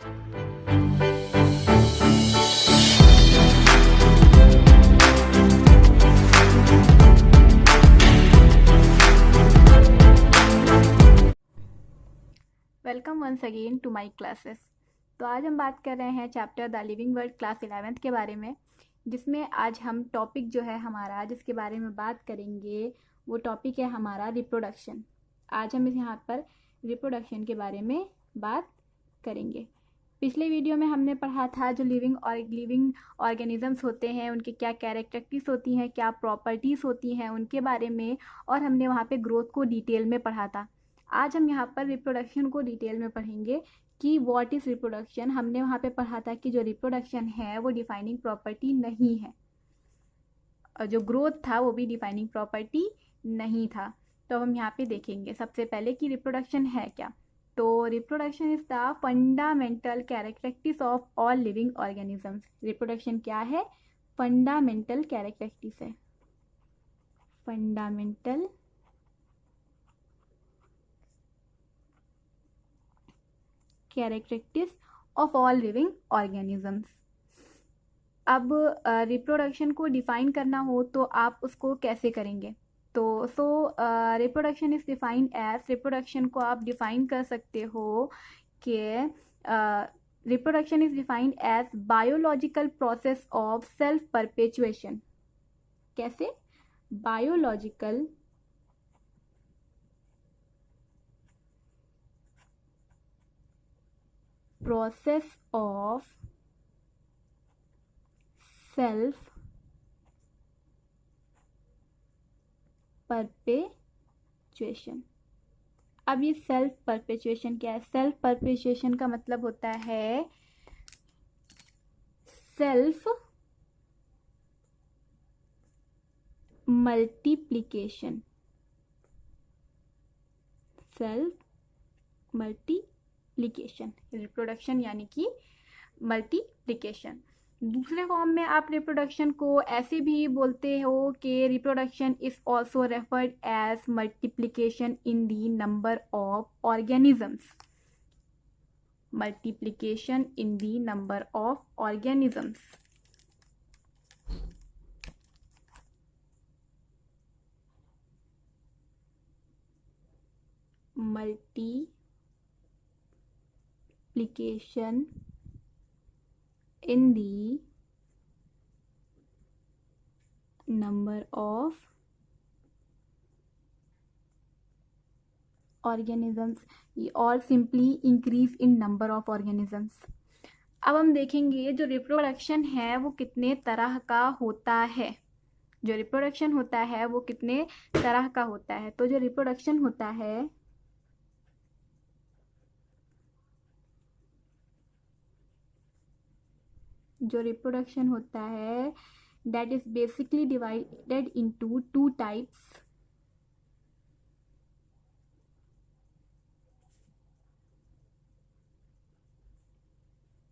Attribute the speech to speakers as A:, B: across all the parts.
A: Welcome once again to my classes. तो आज हम बात कर रहे हैं chapter the living world class 11th के बारे में, जिसमें आज हम टॉपिक जो है हमारा जिसके बारे में बात करेंगे वो टॉपिक है हमारा रिप्रोडक्शन। आज हम यहाँ पर रिप्रोडक्शन के बारे में बात करेंगे। पिछले वीडियो में हमने पढ़ा था जो लिविंग ऑर्गेनिजम्स होते हैं उनके क्या कैरेक्टरिस्टिक्स होती हैं, क्या प्रॉपर्टीज़ होती हैं उनके बारे में, और हमने वहाँ पे ग्रोथ को डिटेल में पढ़ा था। आज हम यहाँ पर रिप्रोडक्शन को डिटेल में पढ़ेंगे कि व्हाट इज़ रिप्रोडक्शन। हमने वहाँ पे पढ़ा था कि जो रिप्रोडक्शन है वो डिफाइनिंग प्रॉपर्टी नहीं है, और जो ग्रोथ था वो भी डिफाइनिंग प्रॉपर्टी नहीं था। तो हम यहाँ पे देखेंगे सबसे पहले कि रिप्रोडक्शन है क्या। तो reproduction is the fundamental characteristics of all living organisms. Reproduction क्या है? फंडामेंटल कैरेक्टरिस्टिक्स है, fundamental characteristics of all living organisms. अब रिप्रोडक्शन को डिफाइन करना हो तो आप उसको कैसे करेंगे? तो reproduction is defined as, reproduction को आप डिफाइन कर सकते हो कि reproduction is defined as biological process of self perpetuation. कैसे? Biological process of self perpetuation। अब ये सेल्फ परपेचुएशन क्या है? सेल्फ परपेचुएशन का मतलब होता है self multiplication, self multiplication. Reproduction यानी कि मल्टीप्लिकेशन। दूसरे फॉर्म में आप रिप्रोडक्शन को ऐसे भी बोलते हो कि reproduction is also referred as multiplication in the number of organisms. Multiplication in the number of organisms. Multiplication in the number of organisms और simply increase in number of organisms। अब हम देखेंगे जो रिप्रोडक्शन है वो कितने तरह का होता है। जो रिप्रोडक्शन होता है वो कितने तरह का होता है। तो जो रिप्रोडक्शन होता है that is basically divided into two types।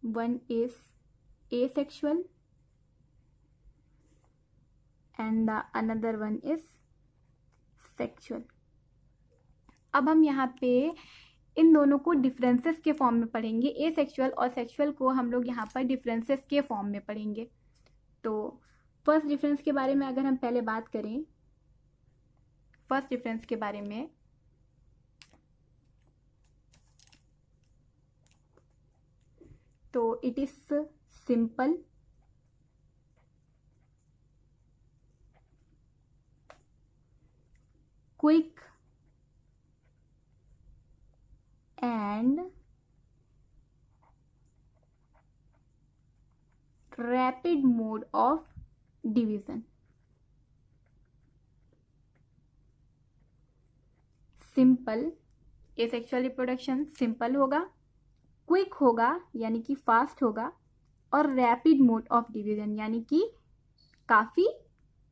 A: One is asexual and the another one is sexual। अब हम यहाँ पे इन दोनों को डिफरेंसेस के फॉर्म में पढ़ेंगे। एसेक्सुअल और सेक्सुअल को हम लोग यहाँ पर डिफरेंसेस के फॉर्म में पढ़ेंगे। तो फर्स्ट डिफरेंस के बारे में अगर हम पहले बात करें, फर्स्ट डिफरेंस के बारे में, तो it is simple quick and rapid mode of division। Simple, asexual reproduction simple होगा, क्विक होगा यानी कि फास्ट होगा, और रैपिड मोड ऑफ डिवीजन यानी कि काफ़ी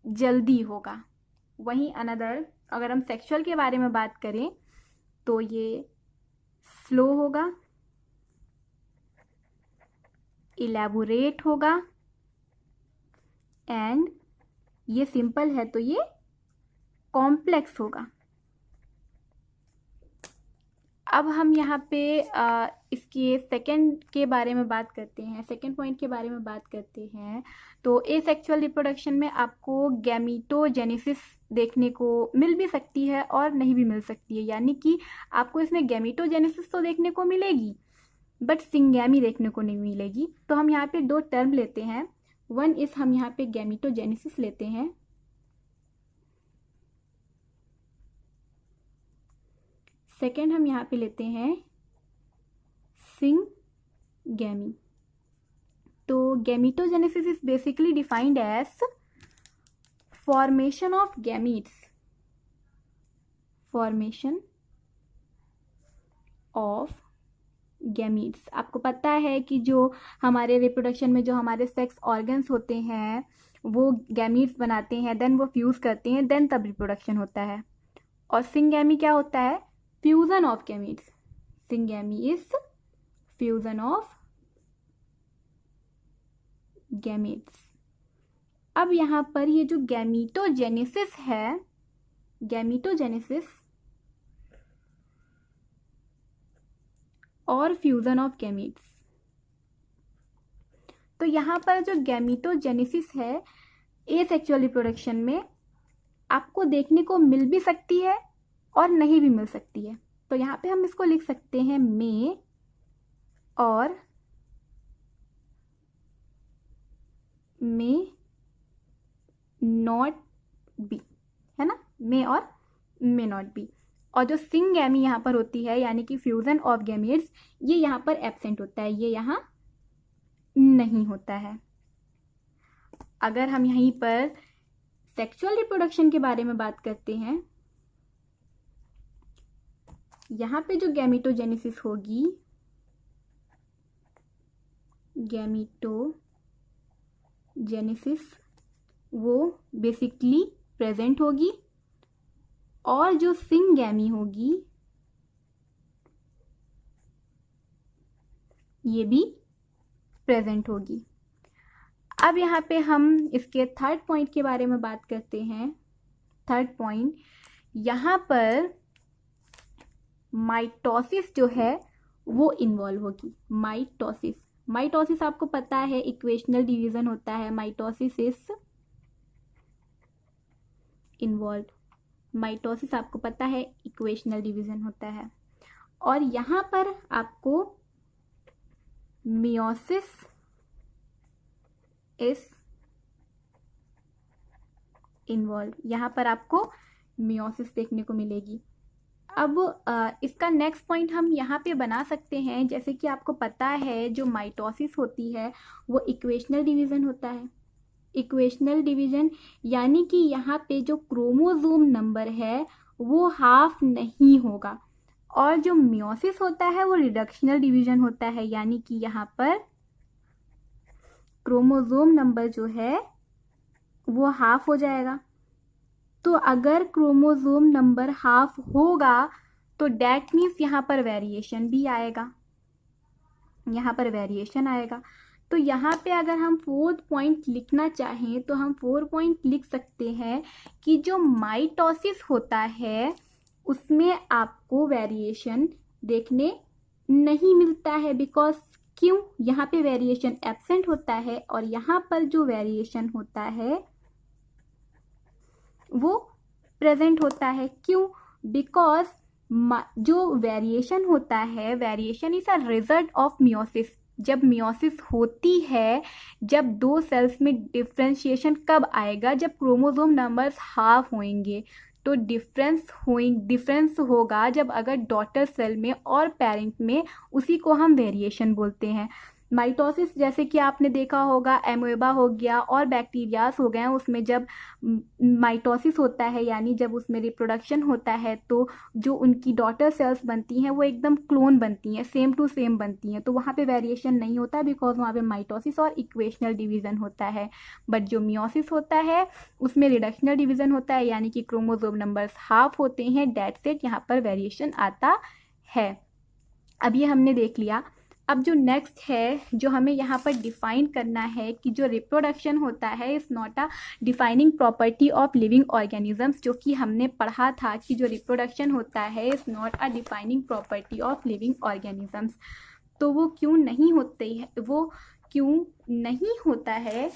A: जल्दी होगा। वहीं अनदर अगर हम सेक्सुअल के बारे में बात करें तो ये स्लो होगा, इलेबोरेट होगा, एंड ये सिंपल है तो ये कॉम्प्लेक्स होगा। अब हम यहाँ पे इसके सेकंड के बारे में बात करते हैं, सेकंड पॉइंट के बारे में बात करते हैं। तो एसेक्सुअल रिप्रोडक्शन में आपको गैमीटोजेनेसिस देखने को मिल भी सकती है और नहीं भी मिल सकती है, यानी कि आपको इसमें गैमीटोजेनेसिस तो देखने को मिलेगी बट सिंगैमी देखने को नहीं मिलेगी। तो हम यहाँ पे दो टर्म लेते हैं, वन इज हम यहाँ पे गैमीटोजेनेसिस लेते हैं, सेकेंड हम यहाँ पे लेते हैं सिंगैमी। तो gametogenesis is basically defined as formation of gametes, formation of gametes. आपको पता है कि जो हमारे रिप्रोडक्शन में जो हमारे सेक्स ऑर्गन्स होते हैं वो गैमीट्स बनाते हैं, देन वो फ्यूज करते हैं, देन तब रिप्रोडक्शन होता है। और सिंगैमी क्या होता है? Fusion of gametes. Syngamy is fusion of gametes. अब यहाँ पर ये जो गैमीटोजेनेसिस है, गैमीटोजेनेसिस और फ्यूजन ऑफ गैमीट्स, तो यहाँ पर जो गैमीटोजेनेसिस है एसेक्सुअल रिप्रोडक्शन में आपको देखने को मिल भी सकती है और नहीं भी मिल सकती है। तो यहाँ पे हम इसको लिख सकते हैं मे और मे नॉट बी, है ना, मे और मे नॉट बी। और जो सिंगैमी यहाँ पर होती है यानी कि फ्यूजन ऑफ गैमीट्स, ये यहाँ पर एब्सेंट होता है, ये यहाँ नहीं होता है। अगर हम यहीं पर सेक्सुअल रिप्रोडक्शन के बारे में बात करते हैं, यहाँ पे जो गैमीटोजेनेसिस होगी, गैमीटोजेनेसिस वो बेसिकली प्रेजेंट होगी और जो सिंगैमी होगी ये भी प्रेजेंट होगी। अब यहाँ पे हम इसके थर्ड पॉइंट के बारे में बात करते हैं। थर्ड पॉइंट, यहाँ पर माइटोसिस जो है वो इन्वॉल्व होगी। माइटोसिस, माइटोसिस आपको पता है इक्वेशनल डिवीजन होता है, माइटोसिस इज इन्वॉल्व। माइटोसिस आपको पता है इक्वेशनल डिवीजन होता है। और यहाँ पर आपको मियोसिस इज इन्वॉल्व, यहाँ पर आपको मियोसिस देखने को मिलेगी। अब इसका नेक्स्ट पॉइंट हम यहाँ पे बना सकते हैं, जैसे कि आपको पता है जो माइटोसिस होती है वो इक्वेशनल डिवीजन होता है। इक्वेशनल डिवीजन यानी कि यहाँ पे जो क्रोमोसोम नंबर है वो हाफ नहीं होगा, और जो मियोसिस होता है वो रिडक्शनल डिवीजन होता है, यानी कि यहाँ पर क्रोमोसोम नंबर जो है वो हाफ हो जाएगा। तो अगर क्रोमोसोम नंबर हाफ होगा तो डैट मीन्स यहाँ पर वेरिएशन भी आएगा, यहाँ पर वेरिएशन आएगा। तो यहाँ पे अगर हम फोर्थ पॉइंट लिखना चाहें तो हम 4 पॉइंट लिख सकते हैं कि जो माइटोसिस होता है उसमें आपको वेरिएशन देखने नहीं मिलता है। बिकॉज क्यों? यहाँ पे वेरिएशन एब्सेंट होता है और यहाँ पर जो वेरिएशन होता है वो प्रेजेंट होता है। क्यों? बिकॉज जो वेरिएशन होता है, variation is a result of meiosis. जब मियोसिस होती है, जब दो सेल्स में डिफ्रेंशिएशन कब आएगा? जब क्रोमोसोम नंबर्स हाफ होंगे। तो डिफरेंस होगा जब अगर डॉटर सेल में और पेरेंट में, उसी को हम वेरिएशन बोलते हैं। माइटोसिस जैसे कि आपने देखा होगा, एमोएबा हो गया और बैक्टीरियास हो गए, उसमें जब माइटोसिस होता है यानी जब उसमें रिप्रोडक्शन होता है तो जो उनकी डॉटर सेल्स बनती हैं वो एकदम क्लोन बनती हैं, सेम टू सेम बनती हैं। तो वहाँ पे वेरिएशन नहीं होता बिकॉज वहाँ पे माइटोसिस और इक्वेशनल डिवीजन होता है। बट जो मियोसिस होता है उसमें रिडक्शनल डिवीजन होता है, यानी कि क्रोमोसोम नंबर्स हाफ होते हैं, डेट सेट यहाँ पर वेरिएशन आता है। अब ये हमने देख लिया। अब जो नेक्स्ट है जो हमें यहाँ पर डिफाइन करना है कि जो रिप्रोडक्शन होता है is not a defining property of living organisms, जो कि हमने पढ़ा था कि जो रिप्रोडक्शन होता है is not a defining property of living organisms. तो वो क्यों नहीं होता है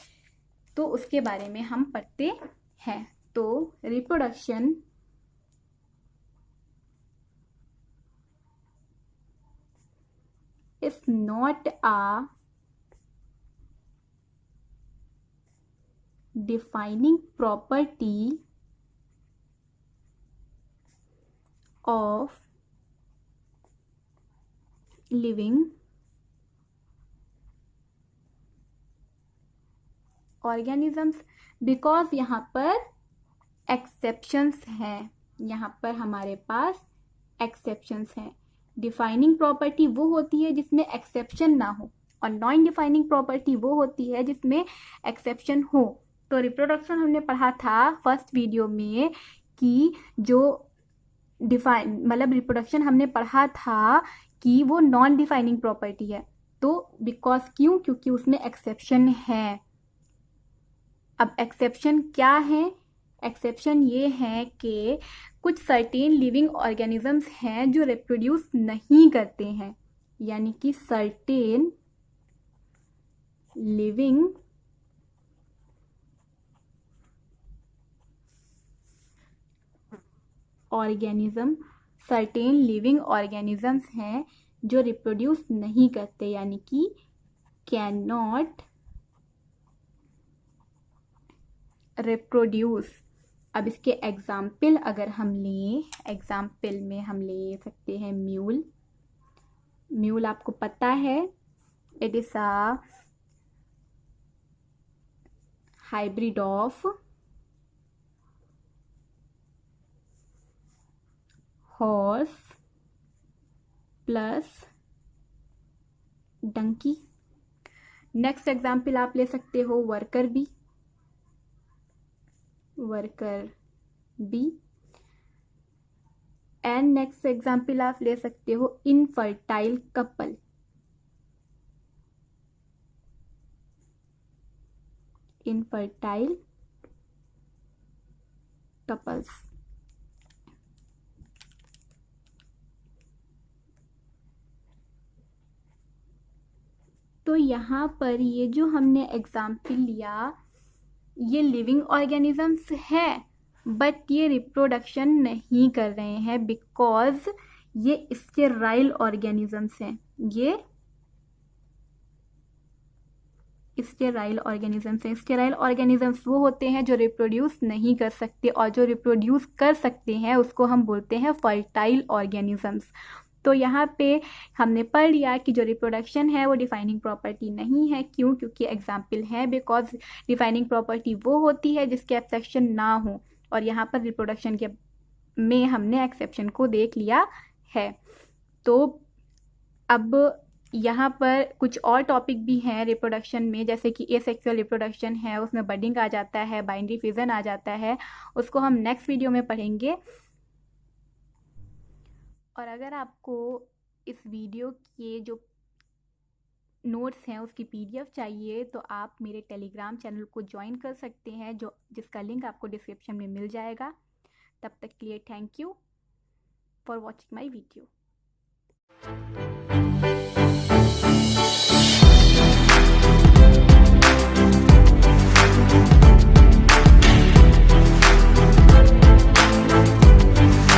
A: तो उसके बारे में हम पढ़ते हैं। तो reproduction is not a defining property of living organisms, because यहाँ पर एक्सेप्शंस हैं, यहाँ पर हमारे पास एक्सेप्शंस हैं। डिफाइनिंग प्रॉपर्टी वो होती है जिसमें एक्सेप्शन ना हो, और नॉन डिफाइनिंग प्रॉपर्टी वो होती है जिसमें एक्सेप्शन हो। तो रिप्रोडक्शन हमने पढ़ा था फर्स्ट वीडियो में कि जो रिप्रोडक्शन हमने पढ़ा था कि वो नॉन डिफाइनिंग प्रॉपर्टी है। तो क्योंकि उसमें एक्सेप्शन है। अब एक्सेप्शन क्या है? एक्सेप्शन ये है कि कुछ सर्टेन लिविंग ऑर्गेनिजम्स हैं जो रिप्रोड्यूस नहीं करते हैं, यानी कि सर्टेन लिविंग ऑर्गेनिजम्स हैं जो रिप्रोड्यूस नहीं करते, यानी कि कैन नॉट रिप्रोड्यूस। अब इसके एग्जाम्पल अगर हम लें, एग्जाम्पल में हम ले सकते हैं म्यूल आपको पता है, it is a hybrid of horse plus donkey. Next example आप ले सकते हो worker bee. And next example आप ले सकते हो इनफर्टाइल कपल्स। तो यहाँ पर ये जो हमने एग्जाम्पल लिया ये लिविंग ऑर्गेनिजम्स है, बट ये रिप्रोडक्शन नहीं कर रहे हैं बिकॉज ये स्टेराइल ऑर्गेनिजम्स हैं। ये स्टेराइल ऑर्गेनिजम्स वो होते हैं जो रिप्रोड्यूस नहीं कर सकते, और जो रिप्रोड्यूस कर सकते हैं उसको हम बोलते हैं फर्टाइल ऑर्गेनिजम्स। तो यहाँ पे हमने पढ़ लिया कि जो रिप्रोडक्शन है वो डिफाइनिंग प्रॉपर्टी नहीं है। क्योंकि एग्जाम्पल है बिकॉज डिफाइनिंग प्रॉपर्टी वो होती है जिसके एक्सेप्शन ना हो, और यहाँ पर रिप्रोडक्शन के में हमने एक्सेप्शन को देख लिया है। तो अब यहाँ पर कुछ और टॉपिक भी हैं रिप्रोडक्शन में, जैसे कि एसेक्सुअल रिप्रोडक्शन है, उसमें बडिंग आ जाता है, बाइनरी फ्यूजन आ जाता है, उसको हम नेक्स्ट वीडियो में पढ़ेंगे। और अगर आपको इस वीडियो के जो नोट्स हैं उसकी PDF चाहिए तो आप मेरे टेलीग्राम चैनल को ज्वाइन कर सकते हैं, जिसका लिंक आपको डिस्क्रिप्शन में मिल जाएगा। तब तक के लिए thank you for watching my video.